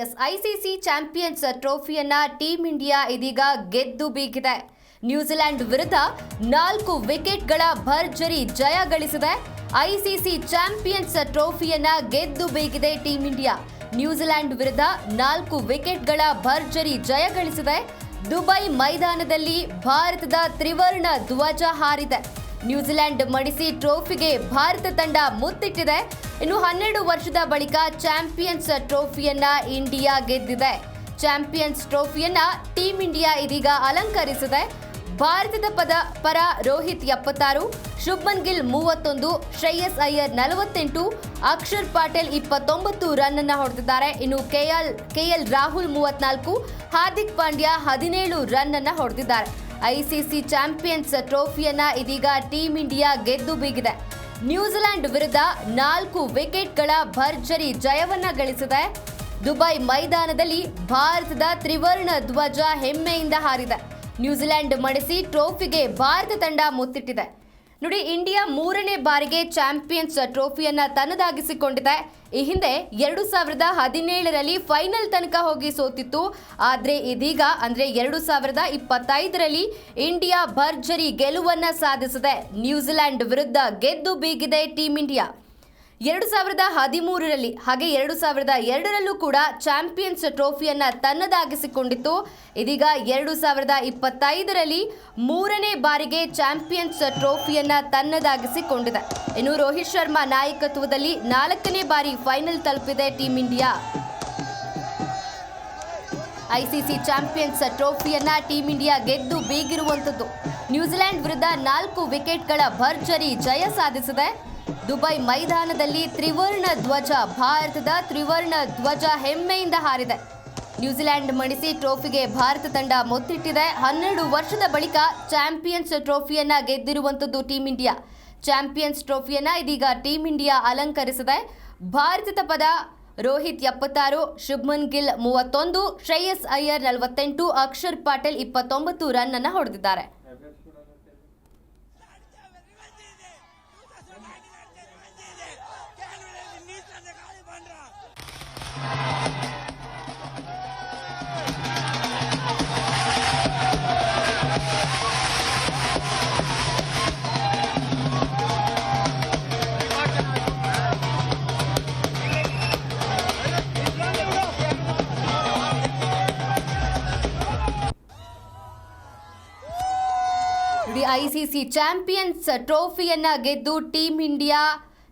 S ICC champions ಟ್ರೋಫಿಯನ್ನ team India ಇದೀಗ ಗೆದ್ದು ಬೀಗಿದೆ. ನ್ಯೂಜಿಲೆಂಡ್ ವಿರುದ್ಧ 4 ವಿಕೆಟ್ಗಳ ಭರ್ಜರಿ ಜಯ ಗಳಿಸಿದೆ. ಐಸಿಸಿ ಚಾಂಪಿಯನ್ಸ್ ಟ್ರೋಫಿಯನ್ನ ಗೆದ್ದು ಬೀಗಿದೆ ಟೀಂ ಇಂಡಿಯಾ. ನ್ಯೂಜಿಲೆಂಡ್ ವಿರುದ್ಧ 4 ವಿಕೆಟ್ಗಳ ಭರ್ಜರಿ ಜಯ ಗಳಿಸಿದೆ. ದುಬೈ ಮೈದಾನದಲ್ಲಿ ಭಾರತದ ತ್ರಿವರ್ಣ ಧ್ವಜ ಹಾರಿದೆ. ನ್ಯೂಜಿಲೆಂಡ್ ಮಡಿಸಿ ಟ್ರೋಫಿಗೆ ಭಾರತ ತಂಡ ಮುತ್ತಿಟ್ಟಿದೆ. ಇನ್ನು 12 ವರ್ಷದ ಬಳಿಕ ಚಾಂಪಿಯನ್ಸ್ ಟ್ರೋಫಿಯನ್ನ ಇಂಡಿಯಾ ಗೆದ್ದಿದೆ. ಚಾಂಪಿಯನ್ಸ್ ಟ್ರೋಫಿಯನ್ನ ಟೀಂ ಇಂಡಿಯಾ ಇದೀಗ ಅಲಂಕರಿಸಿದೆ. ಭಾರತದ ಪರ ರೋಹಿತ್ 76, ಶುಭ್ಮನ್ ಗಿಲ್ 31, ಶ್ರೇಯಸ್ ಅಯ್ಯರ್ 48, ಅಕ್ಷರ್ ಪಟೇಲ್ 29 ರನ್ ಅನ್ನು ಹೊಡೆದಿದ್ದಾರೆ. ಇನ್ನು ಕೆಎಲ್ ರಾಹುಲ್ 34, ಹಾರ್ದಿಕ್ ಪಾಂಡ್ಯ 17 ರನ್ ಅನ್ನು ಹೊಡೆದಿದ್ದಾರೆ. ಐಸಿಸಿ ಚಾಂಪಿಯನ್ಸ್ ಟ್ರೋಫಿಯನ್ನ ಇದೀಗ ಟೀಂ ಇಂಡಿಯಾ ಗೆದ್ದು ಬೀಗಿದೆ. ನ್ಯೂಜಿಲೆಂಡ್ ವಿರುದ್ಧ 4 ವಿಕೆಟ್ಗಳ ಭರ್ಜರಿ ಜಯವನ್ನ ಗಳಿಸಿದೆ. ದುಬೈ ಮೈದಾನದಲ್ಲಿ ಭಾರತದ ತ್ರಿವರ್ಣ ಧ್ವಜ ಹೆಮ್ಮೆಯಿಂದ ಹಾರಿದೆ. ನ್ಯೂಜಿಲೆಂಡ್ ಮಡಿಸಿ ಟ್ರೋಫಿಗೆ ಭಾರತ ತಂಡ ಮುತ್ತಿಟ್ಟಿದೆ. ನೋಡಿ, ಇಂಡಿಯಾ 3ನೇ ಬಾರಿಗೆ ಚಾಂಪಿಯನ್ಸ್ ಟ್ರೋಫಿಯನ್ನ ತನ್ನದಾಗಿಸಿಕೊಂಡಿದೆ. ಈ ಹಿಂದೆ 2017ರಲ್ಲಿ ಫೈನಲ್ ತನಕ ಹೋಗಿ ಸೋತಿತ್ತು. ಆದರೆ ಇದೀಗ ಅಂದ್ರೆ 2025ರಲ್ಲಿ ಇಂಡಿಯಾ ಭರ್ಜರಿ ಗೆಲುವನ್ನ ಸಾಧಿಸಿದೆ. ನ್ಯೂಜಿಲೆಂಡ್ ವಿರುದ್ಧ ಗೆದ್ದು ಬೀಗಿದೆ ಟೀಂ ಇಂಡಿಯಾ. 2013ರಲ್ಲಿ ಹಾಗೆ 2002ರಲ್ಲೂ ಕೂಡ ಚಾಂಪಿಯನ್ಸ್ ಟ್ರೋಫಿಯನ್ನ ತನ್ನದಾಗಿಸಿಕೊಂಡಿತ್ತು. ಇದೀಗ 2025ರಲ್ಲಿ 3ನೇ ಬಾರಿಗೆ ಚಾಂಪಿಯನ್ಸ್ ಟ್ರೋಫಿಯನ್ನ ತನ್ನದಾಗಿಸಿಕೊಂಡಿದೆ. ಇನ್ನು ರೋಹಿತ್ ಶರ್ಮಾ ನಾಯಕತ್ವದಲ್ಲಿ 4ನೇ ಬಾರಿ ಫೈನಲ್ ತಲುಪಿದೆ ಟೀಂ ಇಂಡಿಯಾ. ಐಸಿಸಿ ಚಾಂಪಿಯನ್ಸ್ ಟ್ರೋಫಿಯನ್ನ ಟೀಂ ಇಂಡಿಯಾ ಗೆದ್ದು ಬೀಗಿರುವಂಥದ್ದು. ನ್ಯೂಜಿಲೆಂಡ್ ವಿರುದ್ಧ 4 ವಿಕೆಟ್ಗಳ ಭರ್ಜರಿ ಜಯ ಸಾಧಿಸಿದೆ. ದುಬೈ ಮೈದಾನದಲ್ಲಿ ತ್ರಿವರ್ಣ ಧ್ವಜ, ಭಾರತದ ತ್ರಿವರ್ಣ ಧ್ವಜ ಹೆಮ್ಮೆಯಿಂದ ಹಾರಿದೆ. ನ್ಯೂಜಿಲೆಂಡ್ ಮಣಿಸಿ ಟ್ರೋಫಿಗೆ ಭಾರತ ತಂಡ ಮುತ್ತಿಟ್ಟಿದೆ. 12 ವರ್ಷದ ಬಳಿಕ ಚಾಂಪಿಯನ್ಸ್ ಟ್ರೋಫಿಯನ್ನ ಗೆದ್ದಿರುವಂಥದ್ದು ಟೀಂ ಇಂಡಿಯಾ. ಚಾಂಪಿಯನ್ಸ್ ಟ್ರೋಫಿಯನ್ನ ಇದೀಗ ಟೀಂ ಇಂಡಿಯಾ ಅಲಂಕರಿಸಿದೆ. ಭಾರತದ ಪರ ರೋಹಿತ್ 76, ಶುಭ್ಮನ್ ಗಿಲ್ 31, ಶ್ರೇಯಸ್ ಅಯ್ಯರ್ 48, ಅಕ್ಷರ್ ಪಟೇಲ್ 29 ರನ್ ಅನ್ನು ಹೊಡೆದಿದ್ದಾರೆ. ಐಸಿಸಿ ಚಾಂಪಿಯನ್ಸ್ ಟ್ರೋಫಿಯನ್ನ ಗೆದ್ದು ಟೀಂ ಇಂಡಿಯಾ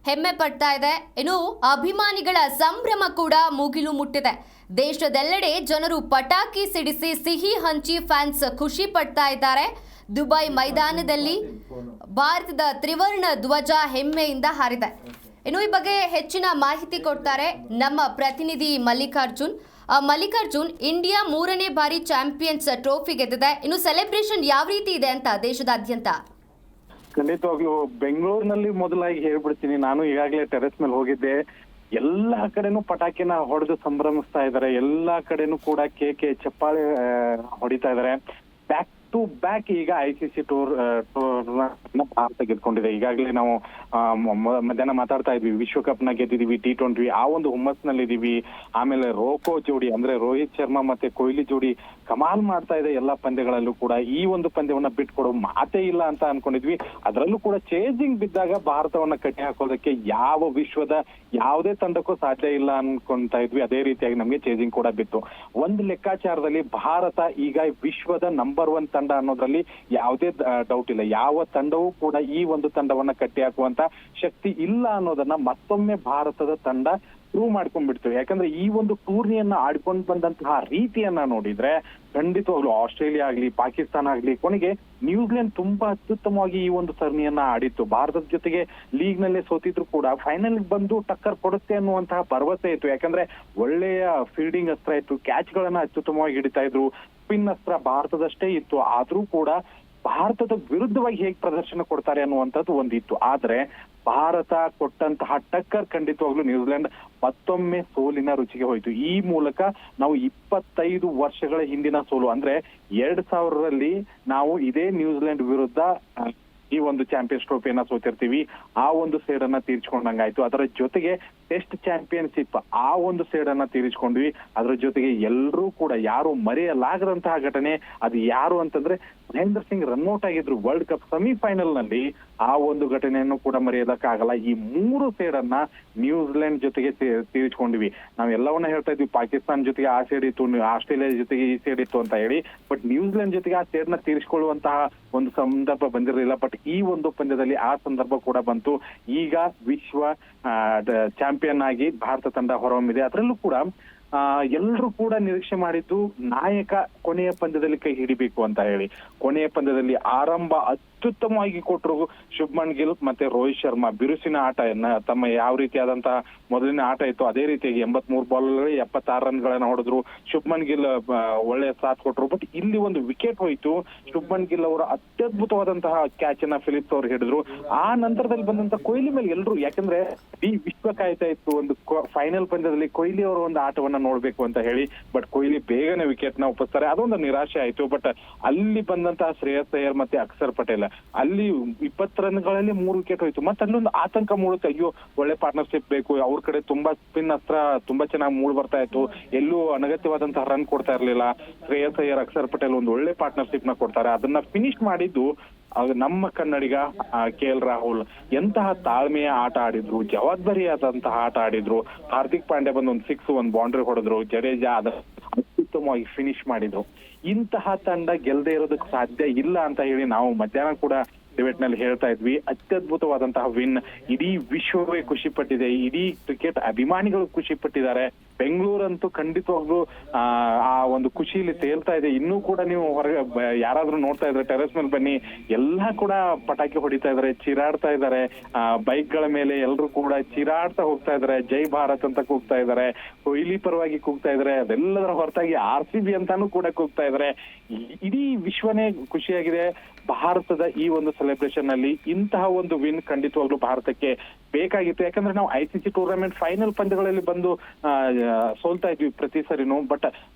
ಹೆಮ್ಮೆ ಪಡ್ತಾ ಇದೆ. ಇನ್ನು ಅಭಿಮಾನಿಗಳ ಸಂಭ್ರಮ ಕೂಡ ಮುಗಿಲು ಮುಟ್ಟಿದೆ. ದೇಶದೆಲ್ಲೆಡೆ ಜನರು ಪಟಾಕಿ ಸಿಡಿಸಿ ಸಿಹಿ ಹಂಚಿ ಫ್ಯಾನ್ಸ್ ಖುಷಿ ಪಡ್ತಾ ಇದ್ದಾರೆ. ದುಬೈ ಮೈದಾನದಲ್ಲಿ ಭಾರತದ ತ್ರಿವರ್ಣ ಧ್ವಜ ಹೆಮ್ಮೆಯಿಂದ ಹಾರಿದೆ. ಇನ್ನು ಈ ಬಗ್ಗೆ ಹೆಚ್ಚಿನ ಮಾಹಿತಿ ಕೊಡ್ತಾರೆ ನಮ್ಮ ಪ್ರತಿನಿಧಿ ಮಲ್ಲಿಕಾರ್ಜುನ್. ಇಂಡಿಯಾ 3ನೇ ಬಾರಿ ಚಾಂಪಿಯನ್ಸ್ ಟ್ರೋಫಿ ಗೆದ್ದಿದೆ. ಇನ್ನು ಸೆಲೆಬ್ರೇಷನ್ ಯಾವ ರೀತಿ ಇದೆ ಅಂತ ದೇಶದಾದ್ಯಂತ? ಖಂಡಿತವಾಗ್ಲೂ ಬೆಂಗಳೂರಿನಲ್ಲಿ ಮೊದಲಾಗಿ ಹೇಳ್ಬಿಡ್ತೀನಿ, ನಾನು ಈಗಾಗಲೇ ಟೆರೆಸ್ ಮೇಲೆ ಹೋಗಿದ್ದೆ. ಎಲ್ಲಾ ಕಡೆನೂ ಪಟಾಕಿನ ಹೊಡೆದು ಸಂಭ್ರಮಿಸ್ತಾ ಇದ್ದಾರೆ. ಎಲ್ಲಾ ಕಡೆನೂ ಕೂಡ ಕೇಕೆ ಚಪ್ಪಾಳೆ ಹೊಡಿತಾ ಇದ್ದಾರೆ. ಬ್ಯಾಕ್ ಟು ಬ್ಯಾಕ್ ಈಗ ಐಸಿಸಿ ಟೂರ್ ಭಾರತ ಗೆದ್ಕೊಂಡಿದೆ. ಈಗಾಗಲೇ ನಾವು ಮಧ್ಯಾಹ್ನ ಮಾತಾಡ್ತಾ ಇದ್ವಿ, ವಿಶ್ವಕಪ್ ನ ಗೆದ್ದಿದೀವಿ, T20 ಆ ಒಂದು ಹುಮ್ಮಸ್ನಲ್ಲಿ ಇದೀವಿ. ಆಮೇಲೆ ರೋಕೋ ಜೋಡಿ ಅಂದ್ರೆ ರೋಹಿತ್ ಶರ್ಮಾ ಮತ್ತೆ ಕೊಹ್ಲಿ ಜೋಡಿ ಕಮಾಲ್ ಮಾಡ್ತಾ ಇದೆ. ಎಲ್ಲಾ ಪಂದ್ಯಗಳಲ್ಲೂ ಕೂಡ ಈ ಒಂದು ಪಂದ್ಯವನ್ನ ಬಿಟ್ಕೊಡೋ ಮಾತೇ ಇಲ್ಲ ಅಂತ ಅನ್ಕೊಂಡಿದ್ವಿ. ಅದರಲ್ಲೂ ಕೂಡ ಚೇಜಿಂಗ್ ಬಿದ್ದಾಗ ಭಾರತವನ್ನ ಕಟ್ಟಿ ಹಾಕೋದಕ್ಕೆ ಯಾವ ವಿಶ್ವದ ಯಾವುದೇ ತಂಡಕ್ಕೂ ಸಾಧ್ಯ ಇಲ್ಲ ಅನ್ಕೊಂತಾ ಇದ್ವಿ. ಅದೇ ರೀತಿಯಾಗಿ ನಮ್ಗೆ ಚೇಜಿಂಗ್ ಕೂಡ ಬಿತ್ತು. ಒಂದು ಲೆಕ್ಕಾಚಾರದಲ್ಲಿ ಭಾರತ ಈಗ ವಿಶ್ವದ ನಂಬರ್ 1 ತಂಡ ಅನ್ನೋದ್ರಲ್ಲಿ ಯಾವುದೇ ಡೌಟ್ ಇಲ್ಲ. ಯಾವ ತಂಡವೂ ಕೂಡ ಈ ಒಂದು ತಂಡವನ್ನ ಕಟ್ಟಿ ಹಾಕುವಂತ ಶಕ್ತಿ ಇಲ್ಲ ಅನ್ನೋದನ್ನ ಮತ್ತೊಮ್ಮೆ ಭಾರತದ ತಂಡ ಪ್ರೂವ್ ಮಾಡ್ಕೊಂಡ್ಬಿಡ್ತು. ಯಾಕಂದ್ರೆ ಈ ಒಂದು ಟೂರ್ನಿಯನ್ನ ಆಡ್ಕೊಂಡು ಬಂದಂತಹ ರೀತಿಯನ್ನ ನೋಡಿದ್ರೆ ಖಂಡಿತವಾಗ್ಲು ಆಸ್ಟ್ರೇಲಿಯಾ ಆಗ್ಲಿ, ಪಾಕಿಸ್ತಾನ ಆಗ್ಲಿ, ಕೊನೆಗೆ ನ್ಯೂಜಿಲೆಂಡ್ ತುಂಬಾ ಅತ್ಯುತ್ತಮವಾಗಿ ಈ ಒಂದು ಸರಣಿಯನ್ನ ಆಡಿತ್ತು. ಭಾರತದ ಜೊತೆಗೆ ಲೀಗ್ ನಲ್ಲೇ ಸೋತಿದ್ರು ಕೂಡ ಫೈನಲ್ ಬಂದು ಟಕ್ಕರ್ ಕೊಡುತ್ತೆ ಅನ್ನುವಂತಹ ಭರವಸೆ ಇತ್ತು. ಯಾಕಂದ್ರೆ ಒಳ್ಳೆಯ ಫೀಲ್ಡಿಂಗ್ ಅಸ್ತ್ರ ಇತ್ತು, ಕ್ಯಾಚ್ ಗಳನ್ನ ಅತ್ಯುತ್ತಮವಾಗಿ ಹಿಡಿತಾ ಇದ್ರು, ಸ್ಪಿನ್ ಅಸ್ತ್ರ ಭಾರತದಷ್ಟೇ ಇತ್ತು. ಆದ್ರೂ ಕೂಡ ಭಾರತದ ವಿರುದ್ಧವಾಗಿ ಹೇಗೆ ಪ್ರದರ್ಶನ ಕೊಡ್ತಾರೆ ಅನ್ನುವಂಥದ್ದು ಒಂದಿತ್ತು. ಆದ್ರೆ ಭಾರತ ಕೊಟ್ಟಂತಹ ಟಕ್ಕರ್ ಖಂಡಿತವಾಗ್ಲೂ ನ್ಯೂಜಿಲೆಂಡ್ ಮತ್ತೊಮ್ಮೆ ಸೋಲಿನ ರುಚಿಗೆ ಹೋಯ್ತು. ಈ ಮೂಲಕ ನಾವು 25 ವರ್ಷಗಳ ಹಿಂದಿನ ಸೋಲು ಅಂದ್ರೆ 2000ರಲ್ಲಿ ನಾವು ಇದೇ ನ್ಯೂಜಿಲೆಂಡ್ ವಿರುದ್ಧ ಈ ಒಂದು ಚಾಂಪಿಯನ್ಸ್ ಟ್ರೋಫಿಯನ್ನ ಸೋತಿರ್ತೀವಿ. ಆ ಒಂದು ಸೇಡನ್ನ ತೀರ್ಚ್ಕೊಂಡಂಗಾಯ್ತು. ಅದರ ಜೊತೆಗೆ ಟೆಸ್ಟ್ ಚಾಂಪಿಯನ್ಶಿಪ್ ಆ ಒಂದು ಸೇಡನ್ನ ತೀರಿಸ್ಕೊಂಡ್ವಿ. ಅದ್ರ ಜೊತೆಗೆ ಎಲ್ಲರೂ ಕೂಡ ಯಾರು ಮರೆಯಲಾಗದಂತಹ ಘಟನೆ ಅದು ಯಾರು ಅಂತಂದ್ರೆ ಮಹೇಂದ್ರ ಸಿಂಗ್ ರನ್ಔಟ್ ಆಗಿದ್ರು ವರ್ಲ್ಡ್ ಕಪ್ ಸೆಮಿಫೈನಲ್ ನಲ್ಲಿ. ಆ ಒಂದು ಘಟನೆಯನ್ನು ಕೂಡ ಮರೆಯೋದಕ್ಕಾಗಲ್ಲ. ಈ 3 ಸೇಡನ್ನ ನ್ಯೂಜಿಲೆಂಡ್ ಜೊತೆಗೆ ತೀರಿಸ್ಕೊಂಡ್ವಿ. ನಾವೆಲ್ಲವನ್ನ ಹೇಳ್ತಾ ಇದ್ವಿ ಪಾಕಿಸ್ತಾನ ಜೊತೆಗೆ ಆ ಸೇಡ್ ಇತ್ತು, ಆಸ್ಟ್ರೇಲಿಯಾ ಜೊತೆಗೆ ಈ ಸೇಡ್ ಇತ್ತು ಅಂತ ಹೇಳಿ. ಬಟ್ ನ್ಯೂಜಿಲೆಂಡ್ ಜೊತೆಗೆ ಆ ಸೇಡ್ನ ತೀರಿಸಿಕೊಳ್ಳುವಂತಹ ಒಂದು ಸಂದರ್ಭ ಬಂದಿರಲಿಲ್ಲ. ಬಟ್ ಈ ಒಂದು ಪಂದ್ಯದಲ್ಲಿ ಆ ಸಂದರ್ಭ ಕೂಡ ಬಂತು. ಈಗ ವಿಶ್ವ ಚಾಂಪಿಯನ್ ಆಗಿ ಭಾರತ ತಂಡ ಹೊರಹೊಮ್ಮಿದೆ. ಅದರಲ್ಲೂ ಕೂಡ ಎಲ್ಲರೂ ಕೂಡ ನಿರೀಕ್ಷೆ ಮಾಡಿದ್ದು ನಾಯಕ ಕೊನೆಯ ಪಂದ್ಯದಲ್ಲಿ ಕೈ ಹಿಡಿಬೇಕು ಅಂತ ಹೇಳಿ. ಕೊನೆಯ ಪಂದ್ಯದಲ್ಲಿ ಆರಂಭ ಅತ್ಯುತ್ತಮವಾಗಿ ಕೊಟ್ಟರು ಶುಭ್ಮನ್ ಗಿಲ್ ಮತ್ತೆ ರೋಹಿತ್ ಶರ್ಮಾ. ಬಿರುಸಿನ ಆಟ ತಮ್ಮ ಯಾವ ರೀತಿಯಾದಂತಹ ಮೊದಲಿನ ಆಟ ಇತ್ತು ಅದೇ ರೀತಿಯಾಗಿ 83 ಬಾಲ್ಗಳಲ್ಲಿ 76 ರನ್ಗಳನ್ನ ಹೊಡೆದ್ರು. ಶುಭ್ಮನ್ ಗಿಲ್ ಒಳ್ಳೆ ಸಾಥ್ ಕೊಟ್ಟರು. ಬಟ್ ಇಲ್ಲಿ ಒಂದು ವಿಕೆಟ್ ಹೋಯ್ತು. ಶುಭ್ಮನ್ ಗಿಲ್ ಅವರ ಅತ್ಯದ್ಭುತವಾದಂತಹ ಕ್ಯಾಚ್ ಅನ್ನ ಫಿಲಿಪ್ಸ್ ಅವರು ಹಿಡಿದ್ರು. ಆ ನಂತರದಲ್ಲಿ ಬಂದಂತ ಕೊಹ್ಲಿ ಮೇಲೆ ಎಲ್ರು, ಯಾಕಂದ್ರೆ ಈ ವಿಶ್ವ ಕಾಯ್ತಾ ಇತ್ತು ಒಂದು ಫೈನಲ್ ಪಂದ್ಯದಲ್ಲಿ ಕೊಹ್ಲಿ ಅವರ ಒಂದು ಆಟವನ್ನ ನೋಡ್ಬೇಕು ಅಂತ ಹೇಳಿ. ಬಟ್ ಕೊಹ್ಲಿ ಬೇಗನೆ ವಿಕೆಟ್ ನ ಒಪ್ಪಿಸ್ತಾರೆ. ಅದೊಂದು ನಿರಾಶೆ ಆಯ್ತು. ಬಟ್ ಅಲ್ಲಿ ಬಂದಂತಹ ಶ್ರೇಯಸ್ ಅಯ್ಯರ್ ಮತ್ತೆ ಅಕ್ಷರ್ ಪಟೇಲ್ ಅಲ್ಲಿ 20 ರನ್ಗಳಲ್ಲಿ 3 ವಿಕೆಟ್ ಹೋಯ್ತು. ಮತ್ತೆ ಅಲ್ಲೊಂದು ಆತಂಕ ಮೂಡುತ್ತೆ, ಅಯ್ಯೋ ಒಳ್ಳೆ ಪಾರ್ಟ್ನರ್ಶಿಪ್ ಬೇಕು. ಅವ್ರ ಕಡೆ ತುಂಬಾ ಸ್ಪಿನ್ ಅಸ್ತ್ರ ತುಂಬಾ ಚೆನ್ನಾಗಿ ಮೂಡ್ ಬರ್ತಾ ಇತ್ತು. ಎಲ್ಲೂ ಅನಗತ್ಯವಾದಂತಹ ರನ್ ಕೊಡ್ತಾ ಇರ್ಲಿಲ್ಲ. ಶ್ರೇಯಸ್ ಅಯ್ಯರ್ ಅಕ್ಷರ್ ಪಟೇಲ್ ಒಂದು ಒಳ್ಳೆ ಪಾರ್ಟ್ನರ್ಶಿಪ್ ನ ಕೊಡ್ತಾರೆ. ಅದನ್ನ ಫಿನಿಶ್ ಮಾಡಿದ್ದು ನಮ್ಮ ಕನ್ನಡಿಗ KL ರಾಹುಲ್. ಎಂತಹ ತಾಳ್ಮೆಯ ಆಟ ಆಡಿದ್ರು, ಜವಾಬ್ದಾರಿಯಾದಂತಹ ಆಟ ಆಡಿದ್ರು. ಹಾರ್ದಿಕ್ ಪಾಂಡ್ಯ ಬಂದು ಒಂದು 6 ಒಂದು ಬೌಂಡ್ರಿ ಹೊಡೆದ್ರು. ಜಡೇಜಾ ಅತ್ಯುತ್ತಮವಾಗಿ ಫಿನಿಶ್ ಮಾಡಿದ್ರು. ಇಂತಹ ತಂಡ ಗೆಲ್ಲದೆ ಇರೋದಕ್ಕೆ ಸಾಧ್ಯ ಇಲ್ಲ ಅಂತ ಹೇಳಿ ನಾವು ಮಧ್ಯಾಹ್ನ ಕೂಡ ಡಿಬೇಟ್ ನಲ್ಲಿ ಹೇಳ್ತಾ ಇದ್ವಿ. ಅತ್ಯದ್ಭುತವಾದಂತಹ ವಿನ್. ಇಡೀ ವಿಶ್ವವೇ ಖುಷಿ ಪಟ್ಟಿದೆ. ಇಡೀ ಕ್ರಿಕೆಟ್ ಅಭಿಮಾನಿಗಳು ಖುಷಿ ಪಟ್ಟಿದ್ದಾರೆ. ಬೆಂಗಳೂರಂತೂ ಖಂಡಿತವಾಗ್ಲೂ ಆ ಒಂದು ಖುಷಿಯಲ್ಲಿ ತೇಲ್ತಾ ಇದೆ. ಇನ್ನೂ ಕೂಡ ನೀವು ಹೊರಗೆ ಯಾರಾದ್ರೂ ನೋಡ್ತಾ ಇದ್ರೆ ಟೆರೆಸ್ ಮೇಲೆ ಬನ್ನಿ, ಎಲ್ಲಾ ಕೂಡ ಪಟಾಕಿ ಹೊಡಿತಾ ಇದಾರೆ, ಚೀರಾಡ್ತಾ ಇದಾರೆ. ಬೈಕ್ ಗಳ ಮೇಲೆ ಎಲ್ಲರೂ ಕೂಡ ಚೀರಾಡ್ತಾ ಹೋಗ್ತಾ ಇದಾರೆ. ಜೈ ಭಾರತ್ ಅಂತ ಕೂಗ್ತಾ ಇದಾರೆ. ಕೊಹ್ಲಿ ಪರವಾಗಿ ಕೂಗ್ತಾ ಇದಾರೆ. ಅದೆಲ್ಲದರ ಹೊರತಾಗಿ RCB ಅಂತಾನು ಕೂಡ ಕೂಗ್ತಾ ಇದಾರೆ. ಇಡೀ ವಿಶ್ವನೇ ಖುಷಿಯಾಗಿದೆ. ಭಾರತದ ಈ ಒಂದು ಸೆಲೆಬ್ರೇಷನ್ ನಲ್ಲಿ ಇಂತಹ ಒಂದು ವಿನ್ ಖಂಡಿತವಾಗ್ಲೂ ಭಾರತಕ್ಕೆ ಬೇಕಾಗಿತ್ತು. ಯಾಕಂದ್ರೆ ನಾವು ICC ಟೂರ್ನಮೆಂಟ್ ಫೈನಲ್ ಪಂದ್ಯಗಳಲ್ಲಿ ಬಂದು ಸೋಲ್ತಾ ಇದ್ವಿ ಪ್ರತಿ ಸರಿನೂ. ಬಟ್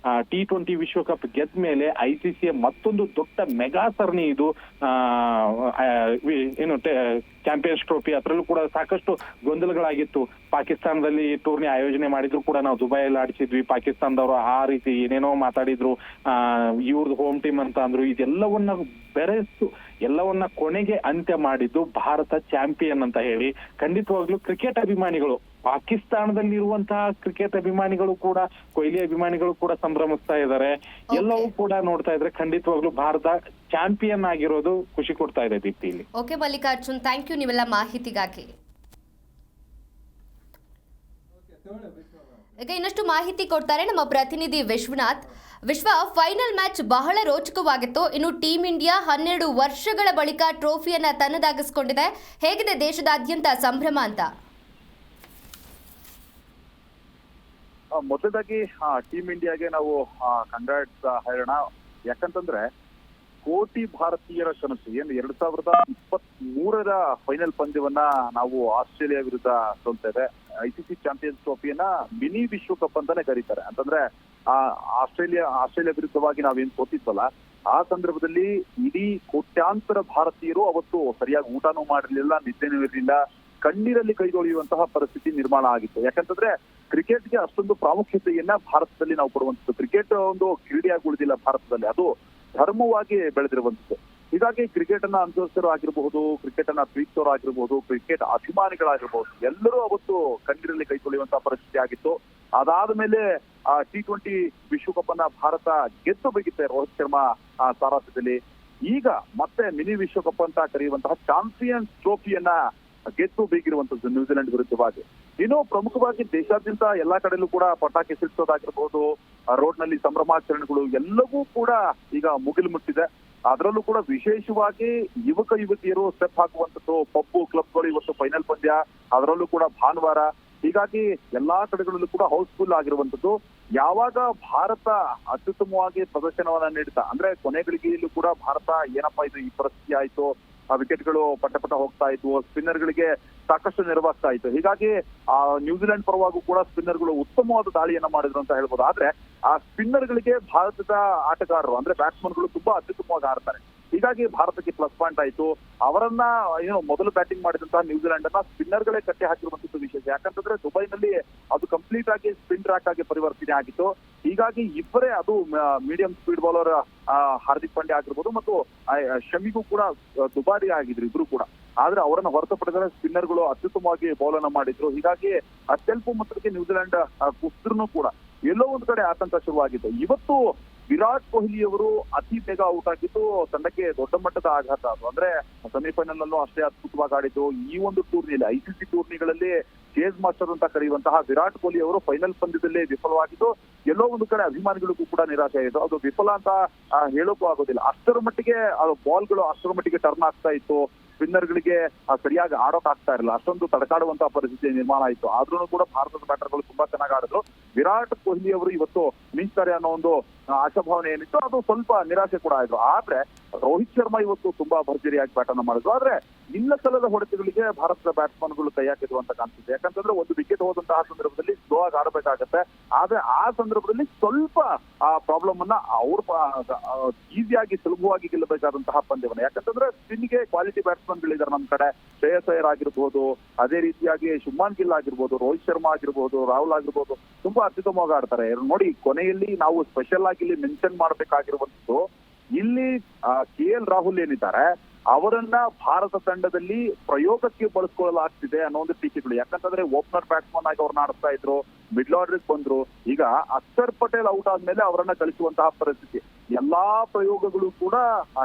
T20 ವಿಶ್ವಕಪ್ ಗೆದ್ದ ಮೇಲೆ ICC ಮತ್ತೊಂದು ದೊಡ್ಡ ಮೆಗಾ ಸರಣಿ ಇದು. ಏನು ಚಾಂಪಿಯನ್ಸ್ ಟ್ರೋಫಿ, ಅದರಲ್ಲೂ ಕೂಡ ಸಾಕಷ್ಟು ಗೊಂದಲಗಳಾಗಿತ್ತು. ಪಾಕಿಸ್ತಾನದಲ್ಲಿ ಟೂರ್ನಿ ಆಯೋಜನೆ ಮಾಡಿದ್ರು ಕೂಡ ನಾವು ದುಬೈಯಲ್ಲಿ ಆಡಿಸಿದ್ವಿ. ಪಾಕಿಸ್ತಾನದವರು ಆ ರೀತಿ ಏನೇನೋ ಮಾತಾಡಿದ್ರು. ಇವ್ರದ್ದು ಹೋಮ್ ಟೀಮ್ ಅಂತ ಅಂದ್ರು. ಇದೆಲ್ಲವನ್ನ ಬೆರೆಸು ಎಲ್ಲವನ್ನ ಕೊನೆಗೆ ಅಂತ್ಯ ಮಾಡಿದ್ದು ಭಾರತ ಚಾಂಪಿಯನ್ ಅಂತ ಹೇಳಿ. ಖಂಡಿತವಾಗ್ಲೂ ಕ್ರಿಕೆಟ್ ಅಭಿಮಾನಿಗಳು, ಪಾಕಿಸ್ತಾನದಲ್ಲಿರುವಂತಹ ಕ್ರಿಕೆಟ್ ಅಭಿಮಾನಿಗಳು ಕೂಡ, ಕೊಹ್ಲಿ ಅಭಿಮಾನಿಗಳು ಕೂಡ ಸಂಭ್ರಮಿಸ್ತಾ ಇದ್ದಾರೆ. ಎಲ್ಲವೂ ಕೂಡ ನೋಡ್ತಾ ಇದ್ರೆ ಖಂಡಿತವಾಗ್ಲೂ ಭಾರತ ಚಾಂಪಿಯನ್ ಆಗಿರೋದು ಖುಷಿ ಕೊಡ್ತಾ ಇದೆ ದೀಪ್ತಿ. ಇಲ್ಲಿ ಓಕೆ ಮಲ್ಲಿಕಾರ್ಜುನ್, ಥ್ಯಾಂಕ್ ಯು ನೀವೆಲ್ಲ ಮಾಹಿತಿಗಾಗಿ. ಈಗ ಇನ್ನಷ್ಟು ಮಾಹಿತಿ ಕೊಡ್ತಾರೆ ನಮ್ಮ ಪ್ರತಿನಿಧಿ ವಿಶ್ವನಾಥ್. ವಿಶ್ವ, ಫೈನಲ್ ಮ್ಯಾಚ್ ಬಹಳ ರೋಚಕವಾಗಿತ್ತು. ಇನ್ನು ಟೀಮ್ ಇಂಡಿಯಾ 12 ವರ್ಷಗಳ ಬಳಿಕ ಟ್ರೋಫಿಯನ್ನ ತನ್ನದಾಗಿಸಿಕೊಂಡಿದೆ. ಹೇಗಿದೆ ದೇಶದಾದ್ಯಂತ ಸಂಭ್ರಮ ಅಂತ? ಮೊದಲಾಗಿ ಟೀಮ್ ಇಂಡಿಯಾಗೆ ನಾವು ಕಂಗ್ರಾಟ್ಸ್ ಹೇಳೋಣ. ಯಾಕಂತಂದ್ರೆ ಕೋಟಿ ಭಾರತೀಯರ ಕನಸು ಏನು 2023ರ ಫೈನಲ್ ಪಂದ್ಯವನ್ನ ನಾವು ಆಸ್ಟ್ರೇಲಿಯಾ ವಿರುದ್ಧ ಸೋಲ್ತೇವೆ. ICC ಚಾಂಪಿಯನ್ಸ್ ಟ್ರೋಫಿಯನ್ನ ಮಿನಿ ವಿಶ್ವಕಪ್ ಅಂತಾನೆ ಕರೀತಾರೆ. ಅಂತಂದ್ರೆ ಆಸ್ಟ್ರೇಲಿಯಾ ವಿರುದ್ಧವಾಗಿ ನಾವೇನ್ ಸೋತಿದ್ವಲ್ಲ, ಆ ಸಂದರ್ಭದಲ್ಲಿ ಇಡೀ ಕೋಟ್ಯಾಂತರ ಭಾರತೀಯರು ಅವತ್ತು ಸರಿಯಾಗಿ ಊಟನೂ ಮಾಡಿರ್ಲಿಲ್ಲ, ನಿದ್ದೆನೂ ಇರಲಿಲ್ಲ, ಕಣ್ಣೀರಲ್ಲಿ ಕೈಗೊಳ್ಳುವಂತಹ ಪರಿಸ್ಥಿತಿ ನಿರ್ಮಾಣ ಆಗಿತ್ತು. ಯಾಕಂತಂದ್ರೆ ಕ್ರಿಕೆಟ್ಗೆ ಅಷ್ಟೊಂದು ಪ್ರಾಮುಖ್ಯತೆಯನ್ನ ಭಾರತದಲ್ಲಿ ನಾವು ಕೊಡುವಂಥದ್ದು. ಕ್ರಿಕೆಟ್ ಒಂದು ಕ್ರೀಡೆಯಾಗಿ ಉಳಿದಿಲ್ಲ ಭಾರತದಲ್ಲಿ, ಅದು ಧರ್ಮವಾಗಿ ಬೆಳೆದಿರುವಂಥದ್ದು. ಹೀಗಾಗಿ ಕ್ರಿಕೆಟ್ ಅನ್ನ ಅನುಭವಿಸೋರು ಆಗಿರಬಹುದು, ಕ್ರಿಕೆಟ್ ಅನ್ನ ಪ್ರೀತಿಸೋರು ಆಗಿರಬಹುದು, ಕ್ರಿಕೆಟ್ ಅಭಿಮಾನಿಗಳಾಗಿರ್ಬಹುದು, ಎಲ್ಲರೂ ಅವತ್ತು ಕಣ್ಣೀರಲ್ಲಿ ಕೈಗೊಳ್ಳುವಂತಹ ಪರಿಸ್ಥಿತಿ ಆಗಿತ್ತು. ಅದಾದ ಮೇಲೆ T20 ವಿಶ್ವಕಪ್ ಅನ್ನ ಭಾರತ ಗೆದ್ದು ಬೇಕಿತ್ತೆ ರೋಹಿತ್ ಶರ್ಮಾ ಸಾರಥ್ಯದಲ್ಲಿ. ಈಗ ಮತ್ತೆ ಮಿನಿ ವಿಶ್ವಕಪ್ ಅಂತ ಕರೆಯುವಂತಹ ಚಾಂಪಿಯನ್ಸ್ ಟ್ರೋಫಿಯನ್ನ ಗೆದ್ದು ಬೇಕಿರುವಂತದ್ದು ನ್ಯೂಜಿಲೆಂಡ್ ವಿರುದ್ಧವಾಗಿ. ಇನ್ನು ಪ್ರಮುಖವಾಗಿ ದೇಶಾದ್ಯಂತ ಎಲ್ಲಾ ಕಡೆಯಲ್ಲೂ ಕೂಡ ಪಟಾಕಿ ಸಿಡಿಸೋದಾಗಿರ್ಬಹುದು, ರೋಡ್ ನಲ್ಲಿ ಸಂಭ್ರಮಾಚರಣೆಗಳು ಎಲ್ಲವೂ ಕೂಡ ಈಗ ಮುಗಿಲು ಮುಟ್ಟಿದೆ. ಅದರಲ್ಲೂ ಕೂಡ ವಿಶೇಷವಾಗಿ ಯುವಕ ಯುವತಿಯರು ಸ್ಟೆಪ್ ಹಾಕುವಂಥದ್ದು, ಪಬ್ಬು ಕ್ಲಬ್ಗಳು ಇವತ್ತು ಫೈನಲ್ ಪಂದ್ಯ, ಅದರಲ್ಲೂ ಕೂಡ ಭಾನುವಾರ. ಹೀಗಾಗಿ ಎಲ್ಲಾ ಕಡೆಗಳಲ್ಲೂ ಕೂಡ ಹೌಸ್ಫುಲ್ ಆಗಿರುವಂತದ್ದು. ಯಾವಾಗ ಭಾರತ ಅತ್ಯುತ್ತಮವಾಗಿ ಪ್ರದರ್ಶನವನ್ನ ನೀಡ್ತಾ, ಅಂದ್ರೆ ಕೊನೆ ಗಳಿಗೆಯಲ್ಲೂ ಕೂಡ ಭಾರತ ಏನಪ್ಪಾ ಇದು ಈ ಪರಿಸ್ಥಿತಿ ಆಯ್ತು, ವಿಕೆಟ್ಗಳು ಪಟ ಹೋಗ್ತಾ ಇದ್ವು, ಸ್ಪಿನ್ನರ್ಗಳಿಗೆ ಸಾಕಷ್ಟು ನೆರವಾಗ್ತಾ ಇತ್ತು. ಹೀಗಾಗಿ ನ್ಯೂಜಿಲೆಂಡ್ ಪರವಾಗೂ ಕೂಡ ಸ್ಪಿನ್ನರ್ಗಳು ಉತ್ತಮವಾದ ದಾಳಿಯನ್ನ ಮಾಡಿದ್ರು ಅಂತ ಹೇಳ್ಬೋದು. ಆದ್ರೆ ಆ ಸ್ಪಿನ್ನರ್ಗಳಿಗೆ ಭಾರತದ ಆಟಗಾರರು ಅಂದ್ರೆ ಬ್ಯಾಟ್ಸ್ಮನ್ಗಳು ತುಂಬಾ ಅತ್ಯುತ್ತಮವಾಗಿ ಆಡ್ತಾರೆ. ಹೀಗಾಗಿ ಭಾರತಕ್ಕೆ ಪ್ಲಸ್ ಪಾಯಿಂಟ್ ಆಯ್ತು. ಅವರನ್ನ ಮೊದಲು ಬ್ಯಾಟಿಂಗ್ ಮಾಡಿದಂತಹ ನ್ಯೂಜಿಲೆಂಡ್ ಅನ್ನ ಸ್ಪಿನ್ನರ್ಗಳೇ ಕಟ್ಟಿ ಹಾಕಿರುವಂತದ್ದು ವಿಶೇಷ. ಯಾಕಂತಂದ್ರೆ ದುಬೈನಲ್ಲಿ ಅದು ಕಂಪ್ಲೀಟ್ ಆಗಿ ಸ್ಪಿನ್ ಟ್ರ್ಯಾಕ್ ಆಗಿ ಪರಿವರ್ತನೆ ಆಗಿತ್ತು. ಹೀಗಾಗಿ ಇಬ್ಬರೇ, ಅದು medium speed bowler Hardik Pandya ಆಗಿರ್ಬೋದು ಮತ್ತು ಶಮಿಗೂ ಕೂಡ ದುಬಾರಿ ಆಗಿದ್ರು ಇಬ್ರು ಕೂಡ. ಆದ್ರೆ ಅವರನ್ನ ಹೊರತುಪಡಿಸಿದ್ರೆ ಸ್ಪಿನ್ನರ್ಗಳು ಅತ್ಯುತ್ತಮವಾಗಿ ಬೌಲ್ ಅನ್ನ ಮಾಡಿದ್ರು. ಹೀಗಾಗಿ ಸ್ವಲ್ಪ ಮೊತ್ತಕ್ಕೆ ನ್ಯೂಜಿಲೆಂಡ್ ಕುಸಿದ್ರೂ ಕೂಡ ಎಲ್ಲೋ ಒಂದ್ ಕಡೆ ಆತಂಕ ಶುರುವಾಗಿತ್ತು. ಇವತ್ತು ವಿರಾಟ್ ಕೊಹ್ಲಿ ಅವರು ಅತಿ ಬೇಗ ಔಟ್ ಆಗಿದ್ದು ತಂಡಕ್ಕೆ ದೊಡ್ಡ ಮಟ್ಟದ ಆಘಾತ ಅದು. ಅಂದ್ರೆ ಸೆಮಿಫೈನಲ್ ನಲ್ಲೂ ಅಷ್ಟೇ ಅದ್ಭುತವಾಗಿ ಆಡಿದ್ದು. ಈ ಒಂದು ಟೂರ್ನಿಯಲ್ಲಿ ICC ಟೂರ್ನಿಗಳಲ್ಲಿ ಚೇಸ್ ಮಾಸ್ಟರ್ ಅಂತ ಕರೆಯುವಂತಹ ವಿರಾಟ್ ಕೊಹ್ಲಿ ಅವರು ಫೈನಲ್ ಪಂದ್ಯದಲ್ಲೇ ವಿಫಲವಾಗಿದ್ದು ಎಲ್ಲೋ ಒಂದು ಕಡೆ ಅಭಿಮಾನಿಗಳಿಗೂ ಕೂಡ ನಿರಾಶೆ ಆಯಿತು. ಅದು ವಿಫಲ ಅಂತ ಹೇಳೋಕ್ಕೂ ಆಗೋದಿಲ್ಲ. ಅಷ್ಟರ ಮಟ್ಟಿಗೆ ಬಾಲ್ಗಳು ಅಷ್ಟರ ಮಟ್ಟಿಗೆ ಟರ್ನ್ ಆಗ್ತಾ ಇತ್ತು. ಸ್ಪಿನ್ನರ್ಗಳಿಗೆ ಸರಿಯಾಗಿ ಆಡೋಕ್ ಆಗ್ತಾ ಇರಲಿಲ್ಲ. ಅಷ್ಟೊಂದು ತಡಕಾಡುವಂತಹ ಪರಿಸ್ಥಿತಿ ನಿರ್ಮಾಣ ಆಯಿತು. ಆದ್ರೂ ಕೂಡ ಭಾರತದ ಬ್ಯಾಟರ್ಗಳು ತುಂಬಾ ಚೆನ್ನಾಗಿ ಆಡಿದ್ರು. ವಿರಾಟ್ ಕೊಹ್ಲಿ ಅವರು ಇವತ್ತು ಮಿಂಚ್ತಾರೆ ಅನ್ನೋ ಒಂದು ಆಶಾಭಾವನೆ ಏನಿತ್ತು, ಅದು ಸ್ವಲ್ಪ ನಿರಾಶೆ ಕೂಡ ಆಯ್ತು. ಆದ್ರೆ ರೋಹಿತ್ ಶರ್ಮಾ ಇವತ್ತು ತುಂಬಾ ಭರ್ಜರಿಯಾಗಿ ಬ್ಯಾಟ್ ಅನ್ನ ಮಾಡಿದ್ರು. ಆದ್ರೆ ಇಲ್ಲ ಸಲ್ಲದ ಹೊಡೆತಗಳಿಗೆ ಭಾರತದ ಬ್ಯಾಟ್ಸ್ಮನ್ಗಳು ಕೈ ಹಾಕಿದ್ರು ಅಂತ ಕಾಣ್ತಿದೆ. ಯಾಕಂತಂದ್ರೆ ಒಂದು ವಿಕೆಟ್ ಹೋದಂತಹ ಸಂದರ್ಭದಲ್ಲಿ ಸ್ಲೋ ಆಗಿ ಆಡಬೇಕಾಗತ್ತೆ. ಆದ್ರೆ ಆ ಸಂದರ್ಭದಲ್ಲಿ ಸ್ವಲ್ಪ ಆ ಪ್ರಾಬ್ಲಮ್ ಅನ್ನ ಅವ್ರು ಈಸಿಯಾಗಿ ಸುಲಭವಾಗಿ ಗೆಲ್ಲಬೇಕಾದಂತಹ ಪಂದ್ಯವನ್ನ. ಯಾಕಂತಂದ್ರೆ ಸ್ಪಿನ್ಗೆ ಕ್ವಾಲಿಟಿ ಬ್ಯಾಟ್ಸ್ಮನ್ ಗಳಿದ್ದಾರೆ ನಮ್ಮ ಕಡೆ. ಶ್ರೇಯಸ್ ಅಯ್ಯರ್ ಆಗಿರ್ಬೋದು, ಅದೇ ರೀತಿಯಾಗಿ ಶುಭ್ಮಾನ್ ಗಿಲ್ ಆಗಿರ್ಬೋದು, ರೋಹಿತ್ ಶರ್ಮಾ ಆಗಿರ್ಬೋದು, ರಾಹುಲ್ ಆಗಿರ್ಬೋದು, ತುಂಬಾ ಅತ್ಯುತ್ತಮವಾಗಿ ಆಡ್ತಾರೆ. ನೋಡಿ, ಕೊನೆಯಲ್ಲಿ ನಾವು ಸ್ಪೆಷಲ್ ಆಗಿ ಇಲ್ಲಿ ಮೆನ್ಷನ್ ಮಾಡಬೇಕಾಗಿರುವಂತದ್ದು, ಇಲ್ಲಿ KL ರಾಹುಲ್ ಏನಿದ್ದಾರೆ ಅವರನ್ನ ಭಾರತ ತಂಡದಲ್ಲಿ ಪ್ರಯೋಗಕ್ಕೆ ಬಳಸ್ಕೊಳ್ಳಲಾಗ್ತಿದೆ ಅನ್ನೋ ಒಂದು ಟೀಕೆಗಳು. ಯಾಕಂತಂದ್ರೆ ಓಪನರ್ ಬ್ಯಾಟ್ಸ್ಮನ್ ಆಗಿ ಅವ್ರನ್ನ ಆಡಿಸ್ತಾ ಇದ್ರು, ಮಿಡ್ಲ್ ಆರ್ಡರ್ ಬಂದ್ರು. ಈಗ ಅಕ್ಷರ್ ಪಟೇಲ್ ಔಟ್ ಆದ್ಮೇಲೆ ಅವರನ್ನ ಕಳಿಸುವಂತಹ ಪರಿಸ್ಥಿತಿ. ಎಲ್ಲಾ ಪ್ರಯೋಗಗಳು ಕೂಡ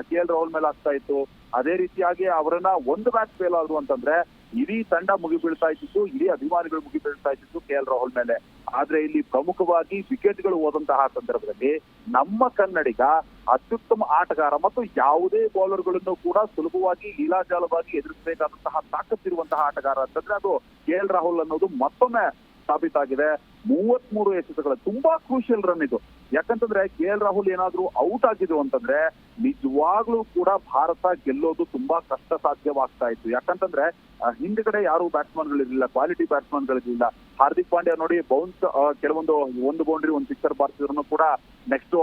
KL ರಾಹುಲ್ ಮೇಲೆ ಆಗ್ತಾ ಇತ್ತು. ಅದೇ ರೀತಿಯಾಗಿ ಅವರನ್ನ ಒಂದು ಬ್ಯಾಟ್ ಫೇಲ್ ಆದ್ರು ಅಂತಂದ್ರೆ ಇಡೀ ತಂಡ ಮುಗಿಬೀಳ್ತಾ ಇತ್ತು, ಇಡೀ ಅಭಿಮಾನಿಗಳು ಮುಗಿಬೀಳ್ತಾ ಇತ್ತು KL ರಾಹುಲ್ ಮೇಲೆ. ಆದ್ರೆ ಇಲ್ಲಿ ಪ್ರಮುಖವಾಗಿ ವಿಕೆಟ್ಗಳು ಹೋದಂತಹ ಸಂದರ್ಭದಲ್ಲಿ ನಮ್ಮ ಕನ್ನಡಿಗ ಅತ್ಯುತ್ತಮ ಆಟಗಾರ ಮತ್ತು ಯಾವುದೇ ಬೌಲರ್ಗಳನ್ನು ಕೂಡ ಸುಲಭವಾಗಿ ಲೀಲಾಜಾಲವಾಗಿ ಎದುರಿಸಬೇಕಾದಂತಹ ತಾಕತ್ತಿರುವಂತಹ ಆಟಗಾರ ಅಂತಂದ್ರೆ ಅದು KL ರಾಹುಲ್ ಅನ್ನೋದು ಮತ್ತೊಮ್ಮೆ ಸಾಬೀತಾಗಿದೆ. 33 ಎಸೆತಗಳ ತುಂಬಾ ಕ್ರೂಷಿಯಲ್ ರನ್ ಇದು. ಯಾಕಂತಂದ್ರೆ KL ರಾಹುಲ್ ಏನಾದ್ರೂ ಔಟ್ ಆಗಿದ್ರು ಅಂತಂದ್ರೆ ನಿಜವಾಗ್ಲೂ ಕೂಡ ಭಾರತ ಗೆಲ್ಲೋದು ತುಂಬಾ ಕಷ್ಟ ಸಾಧ್ಯವಾಗ್ತಾ ಇತ್ತು. ಯಾಕಂತಂದ್ರೆ ಹಿಂದ್ಗಡೆ ಯಾರು ಬ್ಯಾಟ್ಸ್ಮನ್ ಗಳಿರ್ಲಿಲ್ಲ, ಕ್ವಾಲಿಟಿ ಬ್ಯಾಟ್ಸ್ಮನ್ ಗಳಿರ್ಲಿಲ್ಲ. ಹಾರ್ದಿಕ್ ಪಾಂಡ್ಯ ನೋಡಿ, ಬೌನ್ಸ್ ಕೆಲವೊಂದು ಒಂದು ಬೌಂಡ್ರಿ ಒಂದು ಸಿಕ್ಸರ್ ಬಾರಿಸಿದ್ರು ಕೂಡ ನೆಕ್ಸ್ಟ್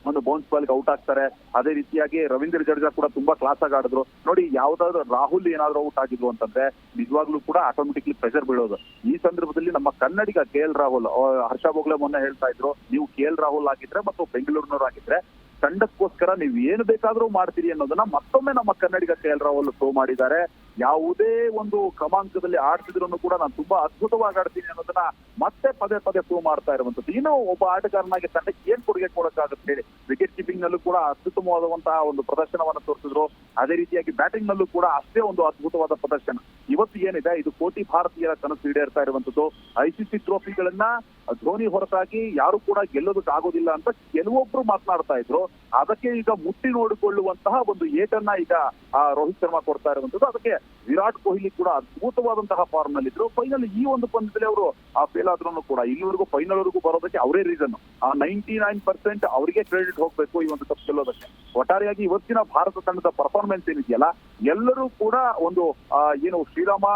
ಒಂದು ಬೌನ್ಸ್ ಬಾಲ್ಗೆ ಔಟ್ ಆಗ್ತಾರೆ. ಅದೇ ರೀತಿಯಾಗಿ ರವೀಂದ್ರ ಜಡೇಜಾ ಕೂಡ ತುಂಬಾ ಕ್ಲಾಸ್ ಆಗಿ ಆಡಿದ್ರು. ನೋಡಿ, ಯಾವ್ದಾದ್ರು ರಾಹುಲ್ ಏನಾದ್ರು ಔಟ್ ಆಗಿದ್ರು ಅಂತಂದ್ರೆ ನಿಜವಾಗ್ಲೂ ಕೂಡ ಆಟೋಮೆಟಿಕ್ಲಿ ಪ್ರೆಷರ್ ಬೀಳೋದು. ಈ ಸಂದರ್ಭದಲ್ಲಿ ನಮ್ಮ ಕನ್ನಡಿಗ KL ರಾಹುಲ್, ಹರ್ಷ ಬೋಗ್ಲೆ ಮೊನ್ನೆ ಹೇಳ್ತಾ ಇದ್ರು, ನೀವು KL ರಾಹುಲ್ ಆಗಿದ್ರೆ ಮತ್ತು ಬೆಂಗಳೂರಿನವ್ರು ಆಗಿದ್ರೆ ತಂಡಕ್ಕೋಸ್ಕರ ನೀವು ಏನು ಬೇಕಾದ್ರೂ ಮಾಡ್ತೀರಿ ಅನ್ನೋದನ್ನ ಮತ್ತೊಮ್ಮೆ ನಮ್ಮ ಕನ್ನಡಿಗ KL ರಾಹುಲ್ ಪ್ರೂವ್ ಮಾಡಿದ್ದಾರೆ. ಯಾವುದೇ ಒಂದು ಕ್ರಮಾಂಕದಲ್ಲಿ ಆಡ್ತಿದ್ರು ಕೂಡ ನಾನು ತುಂಬಾ ಅದ್ಭುತವಾಗಿ ಆಡ್ತೀನಿ ಅನ್ನೋದನ್ನ ಮತ್ತೆ ಪದೇ ಪದೇ ಪ್ರೂವ್ ಮಾಡ್ತಾ ಇರುವಂತದ್ದು. ಇನ್ನು ಒಬ್ಬ ಆಟಗಾರನಾಗಿ ತಂಡಕ್ಕೆ ಏನ್ ಕೊಡುಗೆ ಕೊಡಕ್ಕಾಗುತ್ತೆ ಹೇಳಿ. ವಿಕೆಟ್ ಕೀಪಿಂಗ್ ನಲ್ಲೂ ಕೂಡ ಅತ್ಯುತ್ತಮವಾದಂತಹ ಒಂದು ಪ್ರದರ್ಶನವನ್ನ ತೋರಿಸಿದ್ರು. ಅದೇ ರೀತಿಯಾಗಿ ಬ್ಯಾಟಿಂಗ್ ನಲ್ಲೂ ಕೂಡ ಅಷ್ಟೇ ಒಂದು ಅದ್ಭುತವಾದ ಪ್ರದರ್ಶನ. ಇವತ್ತು ಏನಿದೆ, ಇದು ಕೋಟಿ ಭಾರತೀಯರ ಕನಸು ಈಡೇರ್ತಾ ಇರುವಂತದ್ದು. ICC ಟ್ರೋಫಿಗಳನ್ನ ಧೋನಿ ಹೊರತಾಗಿ ಯಾರು ಕೂಡ ಗೆಲ್ಲೋದಕ್ಕೆ ಆಗೋದಿಲ್ಲ ಅಂತ ಕೆಲವೊಬ್ರು ಮಾತನಾಡ್ತಾ ಇದ್ರು. ಅದಕ್ಕೆ ಈಗ ಮುಟ್ಟಿ ನೋಡಿಕೊಳ್ಳುವಂತಹ ಒಂದು ಏಟನ್ನ ಈಗ ರೋಹಿತ್ ಶರ್ಮಾ ಕೊಡ್ತಾ ಇರುವಂತದ್ದು. ಅದಕ್ಕೆ ವಿರಾಟ್ ಕೊಹ್ಲಿ ಕೂಡ ಅದ್ಭುತವಾದಂತಹ ಫಾರ್ಮ್ ನಲ್ಲಿದ್ರು. ಫೈನಲ್ ಈ ಒಂದು ಪಂದ್ಯದಲ್ಲಿ ಅವರು ಫೇಲ್ ಆದ್ರೂ ಕೂಡ ಇಲ್ಲಿವರೆಗೂ ಫೈನಲ್ ವರೆಗೂ ಬರೋದಕ್ಕೆ ಅವರೇ ರೀಸನ್. 99% ಅವರಿಗೆ ಕ್ರೆಡಿಟ್ ಹೋಗ್ಬೇಕು ಈ ಒಂದು ಕಪ್ ಗೆಲ್ಲೋದಕ್ಕೆ. ಒಟ್ಟಾರೆಯಾಗಿ ಇವತ್ತಿನ ಭಾರತ ತಂಡದ ಪರ್ಫಾರ್ಮೆನ್ಸ್ ಏನಿದೆಯಲ್ಲ, ಎಲ್ಲರೂ ಕೂಡ ಒಂದು ಶ್ರೀರಾಮ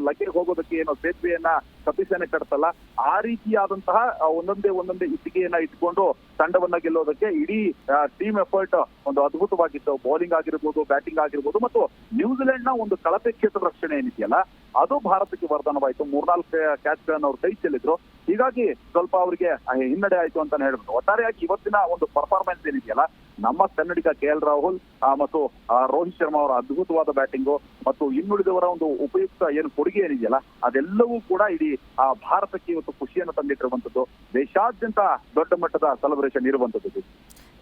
ಲಗ್ಗೆಗೆ ಹೋಗೋದಕ್ಕೆ ಸೇತುವೆಯನ್ನ ಕಪಿಸೇನೆ ಕಟ್ತಲ್ಲ, ಆ ರೀತಿಯಾದಂತಹ ಒಂದೊಂದೇ ಇಟ್ಟಿಗೆಯನ್ನ ಇಟ್ಕೊಂಡು ತಂಡವನ್ನ ಗೆಲ್ಲೋದಕ್ಕೆ ಇಡೀ ಟೀಮ್ ಎಫರ್ಟ್ ಒಂದು ಅದ್ಭುತವಾಗಿತ್ತು. ಬೌಲಿಂಗ್ ಆಗಿರ್ಬೋದು, ಬ್ಯಾಟಿಂಗ್ ಆಗಿರ್ಬೋದು ಮತ್ತು ನ್ಯೂಜಿಲೆಂಡ್ ನ ಒಂದು ಕಳಪೆ ಕ್ಷೇತ್ರ ರಕ್ಷಣೆ ಏನಿದೆಯಲ್ಲ ಅದು ಭಾರತಕ್ಕೆ ವರದಾನವಾಯಿತು. 4-4 ಕ್ಯಾಚ್ಗಳನ್ನು ಅವ್ರು ಕೈ ಚೆಲ್ಲಿದ್ರು. ಹೀಗಾಗಿ ಸ್ವಲ್ಪ ಅವರಿಗೆ ಹಿನ್ನಡೆ ಆಯ್ತು ಅಂತಾನೆ ಹೇಳ್ಬೋದು. ಒಟ್ಟಾರೆಯಾಗಿ ಇವತ್ತಿನ ಒಂದು ಪರ್ಫಾರ್ಮೆನ್ಸ್ ಏನಿದೆಯಲ್ಲ, ನಮ್ಮ ಕನ್ನಡಿಗ KL ರಾಹುಲ್ ಮತ್ತು ರೋಹಿತ್ ಶರ್ಮಾ ಅವರ ಅದ್ಭುತವಾದ ಬ್ಯಾಟಿಂಗು ಮತ್ತು ಇನ್ನುಳಿದವರ ಒಂದು ಉಪಯುಕ್ತ ಕೊಡುಗೆ ಏನಿದೆಯಲ್ಲ, ಅದೆಲ್ಲವೂ ಕೂಡ ಇಡೀ ಭಾರತಕ್ಕೆ ಇವತ್ತು ಖುಷಿಯನ್ನು ತಂದಿಟ್ಟಿರುವಂತದ್ದು. ದೇಶಾದ್ಯಂತ ದೊಡ್ಡ ಮಟ್ಟದ ಸೆಲೆಬ್ರೇಷನ್ ಇರುವಂತದ್ದು.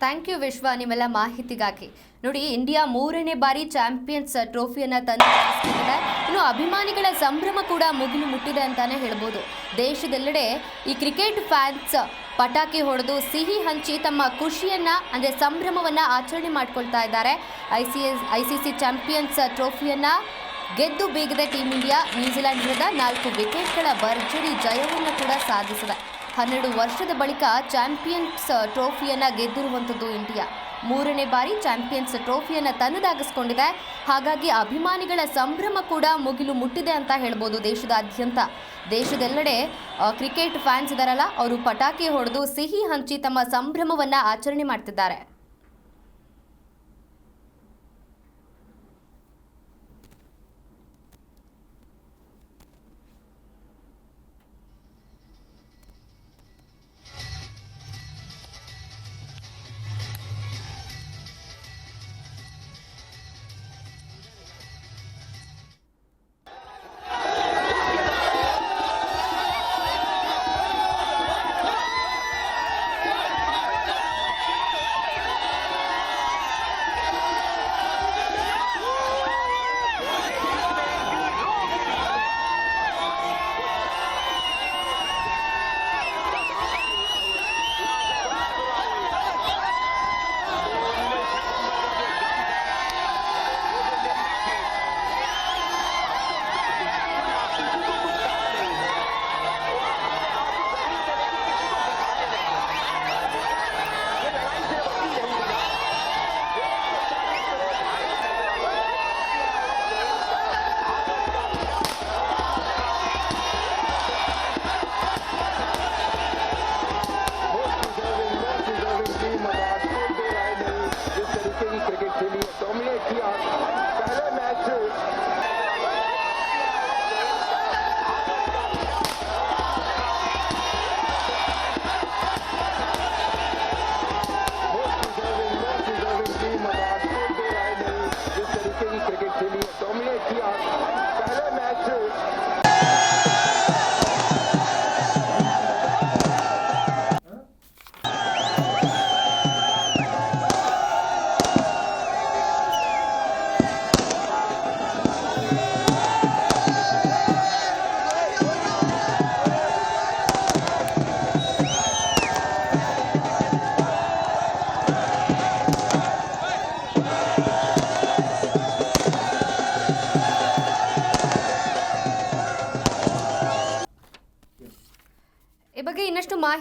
ಥ್ಯಾಂಕ್ ಯು ವಿಶ್ವ, ನಿಮ್ಮೆಲ್ಲ ಮಾಹಿತಿಗಾಗಿ. ನೋಡಿ, ಇಂಡಿಯಾ 3ನೇ ಬಾರಿ ಚಾಂಪಿಯನ್ಸ್ ಟ್ರೋಫಿಯನ್ನ ತಂದಿದೆ. ಇನ್ನು ಅಭಿಮಾನಿಗಳ ಸಂಭ್ರಮ ಕೂಡ ಮುಗಿಲು ಮುಟ್ಟಿದೆ ಅಂತಾನೆ ಹೇಳ್ಬೋದು. ದೇಶದೆಲ್ಲೆಡೆ ಈ ಕ್ರಿಕೆಟ್ ಫ್ಯಾನ್ಸ್ ಪಟಾಕಿ ಹೊಡೆದು ಸಿಹಿ ಹಂಚಿ ತಮ್ಮ ಖುಷಿಯನ್ನ ಅಂದ್ರೆ ಸಂಭ್ರಮವನ್ನ ಆಚರಣೆ ಮಾಡ್ಕೊಳ್ತಾ ಇದ್ದಾರೆ. ICC ಚಾಂಪಿಯನ್ಸ್ ಟ್ರೋಫಿಯನ್ನ ಗೆದ್ದು ಬೀಗಿದೆ ಟೀಂ ಇಂಡಿಯಾ. ನ್ಯೂಜಿಲೆಂಡ್ ವಿರುದ್ಧ 4 ವಿಕೆಟ್ಗಳ ಭರ್ಜರಿ ಜಯವನ್ನು ಕೂಡ ಸಾಧಿಸಿದೆ. 12 ವರ್ಷದ ಬಳಿಕ ಚಾಂಪಿಯನ್ಸ್ ಟ್ರೋಫಿಯನ್ನ ಗೆದ್ದಿರುವಂಥದ್ದು ಇಂಡಿಯಾ. 3ನೇ ಬಾರಿ ಚಾಂಪಿಯನ್ಸ್ ಟ್ರೋಫಿಯನ್ನ ತನ್ನದಾಗಿಸ್ಕೊಂಡಿದೆ. ಹಾಗಾಗಿ ಅಭಿಮಾನಿಗಳ ಸಂಭ್ರಮ ಕೂಡ ಮುಗಿಲು ಮುಟ್ಟಿದೆ ಅಂತ ಹೇಳ್ಬೋದು. ದೇಶದೆಲ್ಲೆಡೆ ಕ್ರಿಕೆಟ್ ಫ್ಯಾನ್ಸ್ ಇದಾರಲ್ಲ, ಅವರು ಪಟಾಕಿ ಹೊಡೆದು ಸಿಹಿ ಹಂಚಿ ತಮ್ಮ ಸಂಭ್ರಮವನ್ನ ಆಚರಣೆ ಮಾಡ್ತಿದ್ದಾರೆ.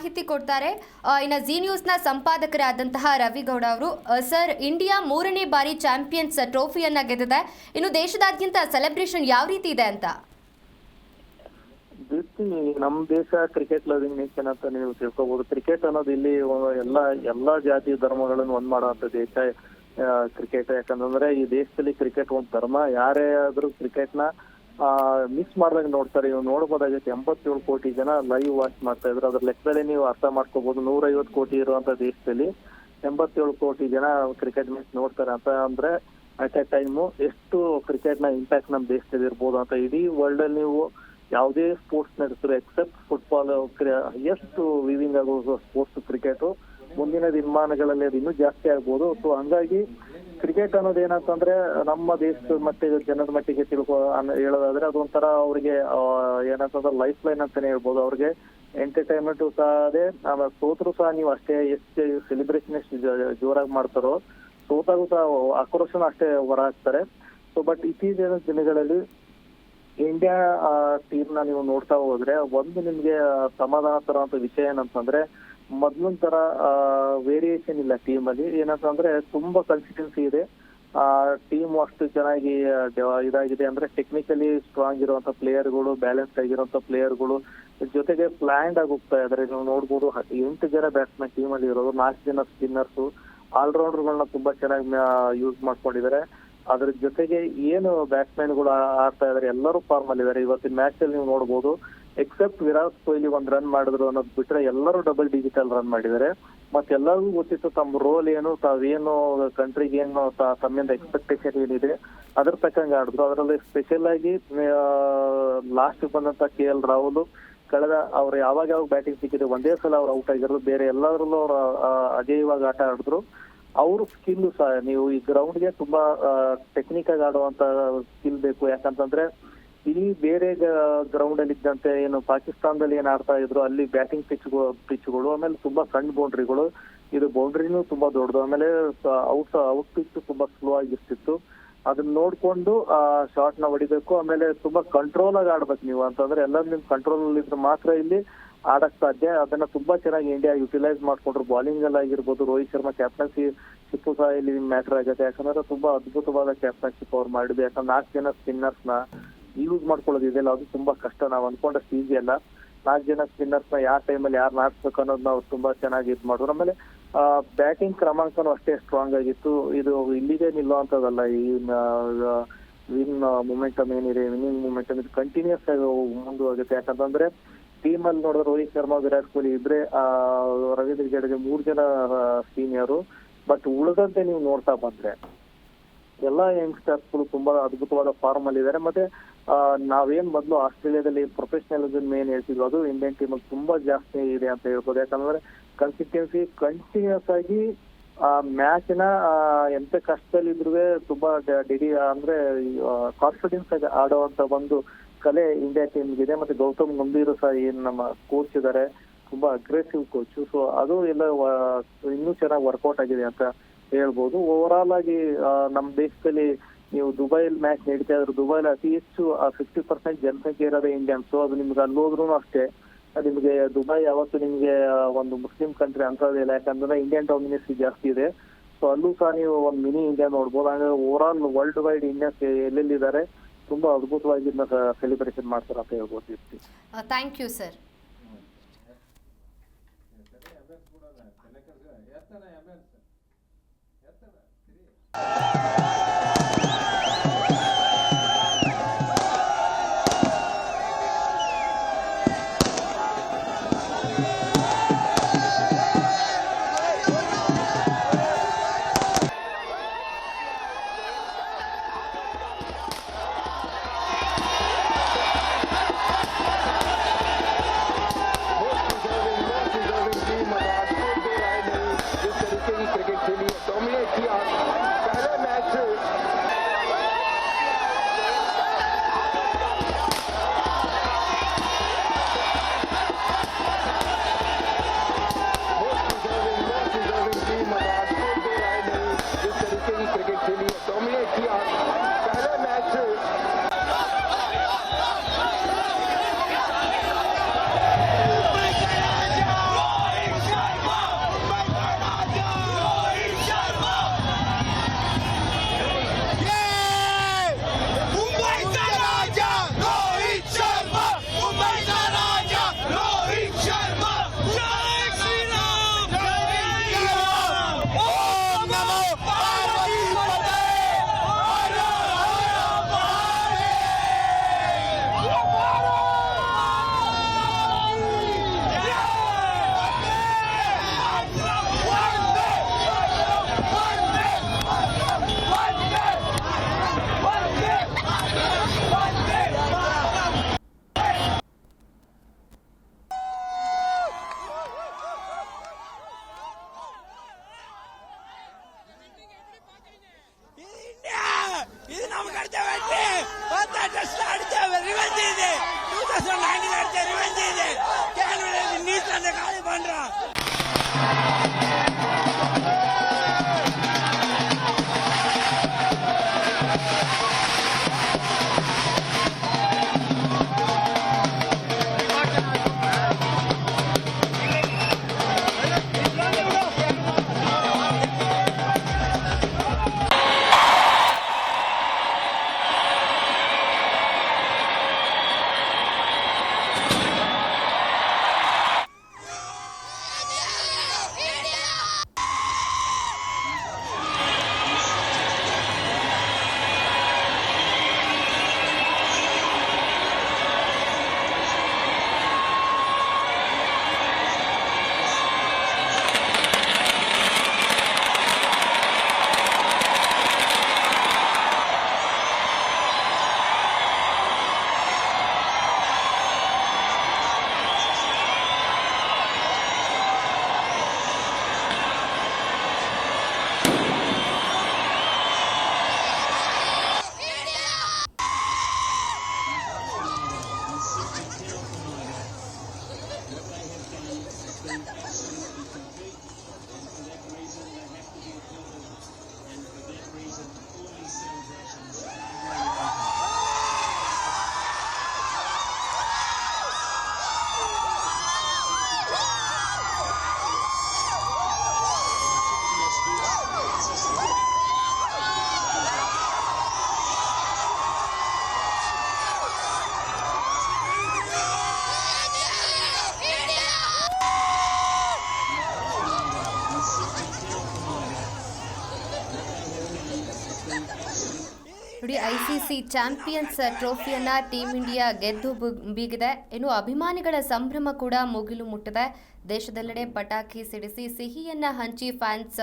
ಮಾಹಿತಿ ಕೊಡ್ತಾರೆ. ಇನ್ನು ಜಿ ನ್ಯೂಸ್ನ ಸಂಪಾದಕರಾದಂತಹ ರವಿಗೌಡ ಅವರು. ಸರ್, ಇಂಡಿಯಾ 3ನೇ ಬಾರಿ ಚಾಂಪಿಯನ್ಸ್ ಟ್ರೋಫಿಯನ್ನ ಗೆದ್ದಿದೆ. ಇನ್ನು ದೇಶದಾದ್ಯಂತ ಸೆಲೆಬ್ರೇಷನ್ ಯಾವ ರೀತಿ ಇದೆ ಅಂತ? ನಮ್ಮ ದೇಶ ಕ್ರಿಕೆಟ್ ಲವಿಂಗ್ ನೇಷನ್ ಅಂತ ನೀವು ತಿಳ್ಕೊಬಹುದು. ಕ್ರಿಕೆಟ್ ಅನ್ನೋದು ಇಲ್ಲಿ ಎಲ್ಲಾ ಜಾತಿ ಧರ್ಮಗಳನ್ನು ಒಂದ್ ಮಾಡುವಂತ ದೇಶ ಕ್ರಿಕೆಟ್. ಯಾಕಂದ್ರೆ ಈ ದೇಶದಲ್ಲಿ ಕ್ರಿಕೆಟ್ ಒಂದ್ ಧರ್ಮ. ಯಾರೇ ಆದ್ರೂ ಕ್ರಿಕೆಟ್ ನ ಮಿಸ್ ಮಾಡ್ದಂಗೆ ನೋಡ್ತಾರೆ. ನೀವು ನೋಡ್ಬೋದಾಗೈತೆ 87 ಕೋಟಿ ಜನ ಲೈವ್ ವಾಚ್ ಮಾಡ್ತಾ ಇದ್ರು. ಅದ್ರ ಲೆಕ್ಕದಲ್ಲಿ ನೀವು ಅರ್ಥ ಮಾಡ್ಕೋಬಹುದು, 150 ಕೋಟಿ ಇರುವಂತ ದೇಶದಲ್ಲಿ 87 ಕೋಟಿ ಜನ ಕ್ರಿಕೆಟ್ ಮ್ಯಾಚ್ ನೋಡ್ತಾರೆ ಅಂತ ಅಂದ್ರೆ ಅಟ್ ಎ ಟೈಮು ಎಷ್ಟು ಕ್ರಿಕೆಟ್ ನ ಇಂಪ್ಯಾಕ್ಟ್ ನಮ್ ದೇಶದಲ್ಲಿ ಇರ್ಬೋದು ಅಂತ. ಇಡೀ ವರ್ಲ್ಡ್ ಅಲ್ಲಿ ನೀವು ಯಾವುದೇ ಸ್ಪೋರ್ಟ್ಸ್ ನಡೆಸಿದ್ರು ಎಕ್ಸೆಪ್ಟ್ ಫುಟ್ಬಾಲ್ ಎಷ್ಟು ವಿವಿಂಗ್ ಆಗೋ ಸ್ಪೋರ್ಟ್ಸ್ ಕ್ರಿಕೆಟ್. ಮುಂದಿನ ದಿನಮಾನಗಳಲ್ಲಿ ಅದು ಇನ್ನೂ ಜಾಸ್ತಿ ಆಗ್ಬೋದು. ಸೊ ಹಂಗಾಗಿ ಕ್ರಿಕೆಟ್ ಅನ್ನೋದು ಏನಂತಂದ್ರೆ ನಮ್ಮ ದೇಶದ ಮಟ್ಟಿಗೆ ಜನದ ಮಟ್ಟಿಗೆ ಹೇಳೋದಾದ್ರೆ ಅದೊಂಥರ ಅವ್ರಿಗೆ ಏನಂತಂದ್ರೆ ಲೈಫ್ ಲೈನ್ ಅಂತಾನೆ ಹೇಳ್ಬೋದು. ಅವ್ರಿಗೆ ಎಂಟರ್ಟೈನ್ಮೆಂಟ್ ಸಹ ಅದೇ. ಆಮೇಲೆ ಸೋತ್ರು ಸಹ ನೀವು ಅಷ್ಟೇ ಎಷ್ಟು ಸೆಲೆಬ್ರೇಷನ್ ಎಷ್ಟು ಜೋರಾಗಿ ಮಾಡ್ತಾರೋ, ಸೋತಾಗೂ ಸಹ ಆಕ್ರೋಶನ ಅಷ್ಟೇ ಹೊರ ಹಾಕ್ತಾರೆ. ಸೊ ಬಟ್ ಇತ್ತೀಚಿನ ದಿನಗಳಲ್ಲಿ ಇಂಡಿಯಾ ಟೀಮ್ ನ ನೀವು ನೋಡ್ತಾ ಹೋದ್ರೆ ಒಂದು ನಿಮ್ಗೆ ಸಮಾಧಾನ ತರುವಂತ ವಿಷಯ ಏನಂತಂದ್ರೆ ಮೊದ್ಲಿನ ತರ ವೇರಿಯೇಷನ್ ಇಲ್ಲ ಟೀಮ್ ಅಲ್ಲಿ. ಏನಂತಂದ್ರೆ ತುಂಬಾ ಕನ್ಸಿಸ್ಟೆನ್ಸಿ ಇದೆ. ಟೀಮ್ ಅಷ್ಟು ಚೆನ್ನಾಗಿ ಇದಾಗಿದೆ. ಅಂದ್ರೆ ಟೆಕ್ನಿಕಲಿ ಸ್ಟ್ರಾಂಗ್ ಇರುವಂತ ಪ್ಲೇಯರ್ಗಳು, ಬ್ಯಾಲೆನ್ಸ್ ಆಗಿರುವಂತ ಪ್ಲೇಯರ್ಗಳು, ಜೊತೆಗೆ ಪ್ಲಾನ್ಡ್ ಆಗಿ ಹೋಗ್ತಾ ಇದಾರೆ. ನೀವು ನೋಡ್ಬೋದು 8 ಜನ ಬ್ಯಾಟ್ಸ್ಮನ್ ಟೀಮ್ ಅಲ್ಲಿ ಇರೋದು, 4 ಜನ ಸ್ಪಿನ್ನರ್ಸ್, ಆಲ್ರೌಂಡರ್ ಗಳನ್ನ ತುಂಬಾ ಚೆನ್ನಾಗಿ ಯೂಸ್ ಮಾಡ್ಕೊಂಡಿದ್ದಾರೆ. ಅದ್ರ ಜೊತೆಗೆ ಏನು ಬ್ಯಾಟ್ಸ್ಮನ್ ಗಳು ಆಡ್ತಾ ಇದಾರೆ ಎಲ್ಲರೂ ಫಾರ್ಮ್ ಅಲ್ಲಿ ಇದಾರೆ. ಇವತ್ತಿನ ಮ್ಯಾಚ್ ಅಲ್ಲಿ ನೀವು ನೋಡ್ಬೋದು ಎಕ್ಸೆಪ್ಟ್ ವಿರಾಟ್ ಕೊಹ್ಲಿ 1 ರನ್ ಮಾಡಿದ್ರು ಅನ್ನೋದು ಬಿಟ್ರೆ ಎಲ್ಲರೂ ಡಬಲ್ ಡಿಜಿಟಲ್ ರನ್ ಮಾಡಿದ್ದಾರೆ. ಮತ್ತೆ ಎಲ್ಲರಿಗೂ ಗೊತ್ತಿತ್ತು ತಮ್ಮ ರೋಲ್ ಏನು, ತಾವೇನು ಕಂಟ್ರಿಗೆ ಏನು ತಮ್ಮಿಂದ ಎಕ್ಸ್ಪೆಕ್ಟೇಷನ್ ಏನಿದೆ ಅದ್ರ ತಕ್ಕಂಗೆ ಆಡಿದ್ರು. ಅದರಲ್ಲಿ ಸ್ಪೆಷಲ್ ಆಗಿ ಲಾಸ್ಟ್ ಬಂದಂತ KL ರಾಹುಲ್ ಕಳೆದ ಅವ್ರು ಯಾವಾಗ ಬ್ಯಾಟಿಂಗ್ ಸಿಕ್ಕಿದೆ ಒಂದೇ ಸಲ ಅವ್ರು ಔಟ್ ಆಗಿರೋದು. ಬೇರೆ ಎಲ್ಲರಲ್ಲೂ ಅವ್ರು ಅಜೇಯವಾಗಿ ಆಟ ಆಡಿದ್ರು. ಅವ್ರ ಸ್ಕಿಲ್ ಸಹ ನೀವು ಈ ಗ್ರೌಂಡ್ಗೆ ತುಂಬಾ ಟೆಕ್ನಿಕ್ ಆಗಿ ಆಡುವಂತ ಸ್ಕಿಲ್ ಬೇಕು. ಯಾಕಂತಂದ್ರೆ ಇಲ್ಲಿ ಬೇರೆ ಗ್ರೌಂಡ್ ಅಲ್ಲಿ ಇದ್ದಂತೆ ಏನು ಪಾಕಿಸ್ತಾನದಲ್ಲಿ ಏನ್ ಆಡ್ತಾ ಇದ್ರು ಅಲ್ಲಿ ಬ್ಯಾಟಿಂಗ್ ಪಿಚ್ಗಳು, ಆಮೇಲೆ ತುಂಬಾ ಸಣ್ಣ ಬೌಂಡ್ರಿಗಳು, ಇದು ಬೌಂಡ್ರಿನೂ ತುಂಬಾ ದೊಡ್ಡದು, ಆಮೇಲೆ ಔಟ್ ಪಿಚ್ ತುಂಬಾ ಸ್ಲೋ ಆಗಿರ್ತಿತ್ತು. ಅದನ್ನ ನೋಡ್ಕೊಂಡು ಶಾರ್ಟ್ ನ ಹೊಡಿಬೇಕು. ಆಮೇಲೆ ತುಂಬಾ ಕಂಟ್ರೋಲ್ ಆಗಿ ಆಡ್ಬೇಕು ನೀವು. ಅಂತಂದ್ರೆ ಎಲ್ಲ ನಿಮ್ ಕಂಟ್ರೋಲ್ ಅಲ್ಲಿ ಇದ್ರೆ ಮಾತ್ರ ಇಲ್ಲಿ ಆಡಕ್ ಸಾಧ್ಯ. ಅದನ್ನ ತುಂಬಾ ಚೆನ್ನಾಗಿ ಇಂಡಿಯಾ ಯುಟಿಲೈಸ್ ಮಾಡ್ಕೊಂಡ್ರು. ಬಾಲಿಂಗ್ ಅಲ್ಲಿ ಆಗಿರ್ಬೋದು, ರೋಹಿತ್ ಶರ್ಮಾ ಕ್ಯಾಪ್ಟನ್ಶಿಪ್ ಸಹ ಇಲ್ಲಿ ಮ್ಯಾಟರ್ ಆಗುತ್ತೆ. ಯಾಕಂದ್ರೆ ತುಂಬಾ ಅದ್ಭುತವಾದ ಕ್ಯಾಪ್ಟನ್ಶಿಪ್ ಅವ್ರು ಮಾಡಿದ್ರು. ಯಾಕಂದ್ರೆ 4 ಜನ ಸ್ಪಿನ್ನರ್ಸ್ ನ ಯೂಸ್ ಮಾಡ್ಕೊಳ್ಳೋದು ಇದೆಯಲ್ಲ ಅದು ತುಂಬಾ ಕಷ್ಟ. ನಾವು ಅನ್ಕೊಂಡಷ್ಟು ಈಸಿ ಅಲ್ಲ. 4 ಜನ ಸ್ಪಿನ್ನರ್ಸ್ ನ ಯಾವ ಟೈಮಲ್ಲಿ ಯಾರು ನಾಡ್ಸ್ಬೇಕು ಅನ್ನೋದನ್ನ ಅವ್ರು ತುಂಬಾ ಚೆನ್ನಾಗಿ ಇದ್ ಮಾಡಿದ್ರು. ಆಮೇಲೆ ಬ್ಯಾಟಿಂಗ್ ಕ್ರಮಾಂಕನೂ ಅಷ್ಟೇ ಸ್ಟ್ರಾಂಗ್ ಆಗಿತ್ತು. ಇದು ಇಲ್ಲಿಗೆ ನಿಲ್ಲುವಂತದಲ್ಲ. ಈ ವಿನ್ ಮೊಮೆಂಟಮ್ ಏನಿದೆ, ವಿನ್ನಿಂಗ್ ಮೊಮೆಂಟಮ್ ಇದು ಕಂಟಿನ್ಯೂಸ್ ಆಗಿ ಮುಂದುವರುತ್ತೆ. ಯಾಕಂತಂದ್ರೆ ಟೀಮ್ ಅಲ್ಲಿ ನೋಡಿದ್ರೆ ರೋಹಿತ್ ಶರ್ಮಾ, ವಿರಾಟ್ ಕೊಹ್ಲಿ ಇದ್ರೆ, ರವೀಂದ್ರ ಜಡೇಜಾ 3 ಜನ ಸೀನಿಯರು. ಬಟ್ ಉಳಿದಂತೆ ನೀವು ನೋಡ್ತಾ ಬಂದ್ರೆ ಎಲ್ಲಾ ಯಂಗ್ಸ್ಟರ್ಸ್ ಗಳು ತುಂಬಾ ಅದ್ಭುತವಾದ ಫಾರ್ಮ್ ಅಲ್ಲಿ ಇದಾರೆ. ಮತ್ತೆ ನಾವೇನ್ ಮೊದಲು ಆಸ್ಟ್ರೇಲಿಯಾದಲ್ಲಿ ಪ್ರೊಫೆಷನಲಿಸಮ್ ಏನ್ ಹೇಳ್ತಿದ್ವಿ ಅದು ಇಂಡಿಯನ್ ಟೀಮ್ ಅಲ್ಲಿ ತುಂಬಾ ಜಾಸ್ತಿ ಇದೆ ಅಂತ ಹೇಳ್ಬೋದು. ಯಾಕಂದ್ರೆ ಕನ್ಸಿಸ್ಟೆನ್ಸಿ ಕಂಟಿನ್ಯೂಸ್ ಆಗಿ ಮ್ಯಾಚ್ ನ ಎಂತ ಕಷ್ಟದಲ್ಲಿ ಇದ್ರು ತುಂಬಾ ಅಂದ್ರೆ ಕಾನ್ಫಿಡೆನ್ಸ್ ಆಗಿ ಆಡುವಂತ ಒಂದು ಕಲೆ ಇಂಡಿಯಾ ಟೀಮ್ಗೆ ಇದೆ. ಮತ್ತೆ ಗೌತಮ್ ಗಂಭೀರ್ ಸಹ ಏನ್ ನಮ್ಮ ಕೋಚ್ ಇದಾರೆ ತುಂಬಾ ಅಗ್ರೆಸಿವ್ ಕೋಚ್. ಸೊ ಅದು ಎಲ್ಲ ಇನ್ನೂ ಚೆನ್ನಾಗಿ ವರ್ಕೌಟ್ ಆಗಿದೆ ಅಂತ ಹೇಳ್ಬೋದು. ಓವರ್ ಆಲ್ ಆಗಿ ನಮ್ಮ ದೇಶದಲ್ಲಿ ನೀವು ದುಬೈಲಿ ಮ್ಯಾಚ್ ನಡೀತಾ ಇದ್ರು. ದುಬೈಲಿ ಅತಿ ಹೆಚ್ಚು 50% ಜನಸಂಖ್ಯೆ ಇರೋದೇ ಇಂಡಿಯನ್ಸ್. ಅದು ನಿಮ್ಗೆ ಅಲ್ಲಿ ಹೋದ್ರು ಅಷ್ಟೇ ನಿಮ್ಗೆ ದುಬೈ ಯಾವತ್ತು ನಿಮ್ಗೆ ಒಂದು ಮುಸ್ಲಿಂ ಕಂಟ್ರಿ ಅಂತದಿಲ್ಲ. ಯಾಕಂದ್ರೆ ಇಂಡಿಯನ್ ಡಾಮಿನೆನ್ಸಿ ಜಾಸ್ತಿ ಇದೆ. ಸೊ ಅಲ್ಲೂ ಸಹ ನೀವು ಒಂದು ಮಿನಿ ಇಂಡಿಯಾ ನೋಡ್ಬೋದು. ಹಾಗೆ over all world wide Indians ಎಲ್ಲೆಲ್ಲಿದ್ದಾರೆ ತುಂಬಾ ಅದ್ಭುತವಾಗಿ ಸೆಲೆಬ್ರೇಷನ್ ಮಾಡ್ತಾರೆ ಅಂತ ಹೇಳ್ಬೋದು. Thank you sir. ನೋಡಿ, ಐಸಿಸಿ ಚಾಂಪಿಯನ್ಸ್ ಟ್ರೋಫಿಯನ್ನ ಟೀಮ್ ಇಂಡಿಯಾ ಗೆದ್ದು ಬೀಗಿದೆ. ಇನ್ನು ಅಭಿಮಾನಿಗಳ ಸಂಭ್ರಮ ಕೂಡ ಮುಗಿಲು ಮುಟ್ಟಿದೆ. ದೇಶದೆಲ್ಲೆಡೆ ಪಟಾಕಿ ಸಿಡಿಸಿ ಸಿಹಿಯನ್ನ ಹಂಚಿ ಫ್ಯಾನ್ಸ್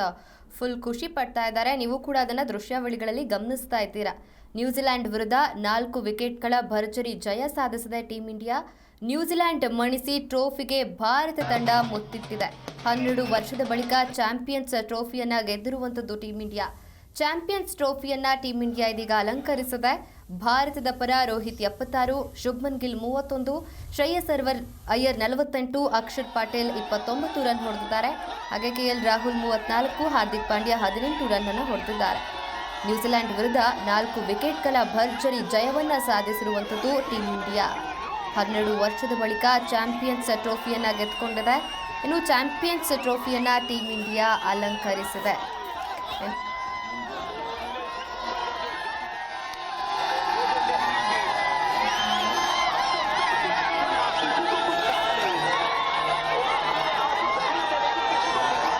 ಫುಲ್ ಖುಷಿ ಪಡ್ತಾ ಇದ್ದಾರೆ. ನೀವು ಕೂಡ ಅದನ್ನ ದೃಶ್ಯಾವಳಿಗಳಲ್ಲಿ ಗಮನಿಸ್ತಾ ಇದ್ದೀರಾ. ನ್ಯೂಜಿಲೆಂಡ್ ವಿರುದ್ಧ 4 ವಿಕೆಟ್ಗಳ ಭರ್ಜರಿ ಜಯ ಸಾಧಿಸಿದೆ ಟೀಮ್ ಇಂಡಿಯಾ. ನ್ಯೂಜಿಲೆಂಡ್ ಮಣಿಸಿ ಟ್ರೋಫಿಗೆ ಭಾರತ ತಂಡ ಮುತ್ತಿಟ್ಟಿದೆ. 12 ವರ್ಷದ ಬಳಿಕ ಚಾಂಪಿಯನ್ಸ್ ಟ್ರೋಫಿಯನ್ನ ಗೆದ್ದಿರುವಂಥದ್ದು ಟೀಮ್ ಇಂಡಿಯಾ. ಚಾಂಪಿಯನ್ಸ್ ಟ್ರೋಫಿಯನ್ನ ಟೀಮ್ ಇಂಡಿಯಾ ಇದೀಗ ಅಲಂಕರಿಸಿದೆ. ಭಾರತದ ಪರ ರೋಹಿತ್ 76, ಶುಭ್ಮನ್ ಗಿಲ್ 31, ಶ್ರೇಯಸ್ ಅಯ್ಯರ್ 48, ಅಕ್ಷರ್ ಪಟೇಲ್ 29 ರನ್ ಹೊಡೆದಿದ್ದಾರೆ. ಹಾಗೆ ಕೆಎಲ್ ರಾಹುಲ್ 34, ಹಾರ್ದಿಕ್ ಪಾಂಡ್ಯ 18 ರನ್ ಅನ್ನು ಹೊಡೆದಿದ್ದಾರೆ. ನ್ಯೂಜಿಲೆಂಡ್ ವಿರುದ್ಧ 4 ವಿಕೆಟ್ಗಳ ಭರ್ಜರಿ ಜಯವನ್ನ ಸಾಧಿಸಿರುವಂಥದ್ದು ಟೀಮ್ ಇಂಡಿಯಾ. 12 ವರ್ಷದ ಬಳಿಕ ಚಾಂಪಿಯನ್ಸ್ ಟ್ರೋಫಿಯನ್ನ ಗೆದ್ದುಕೊಂಡಿದೆ. ಇನ್ನು ಚಾಂಪಿಯನ್ಸ್ ಟ್ರೋಫಿಯನ್ನ ಟೀಮ್ ಇಂಡಿಯಾ ಅಲಂಕರಿಸಿದೆ.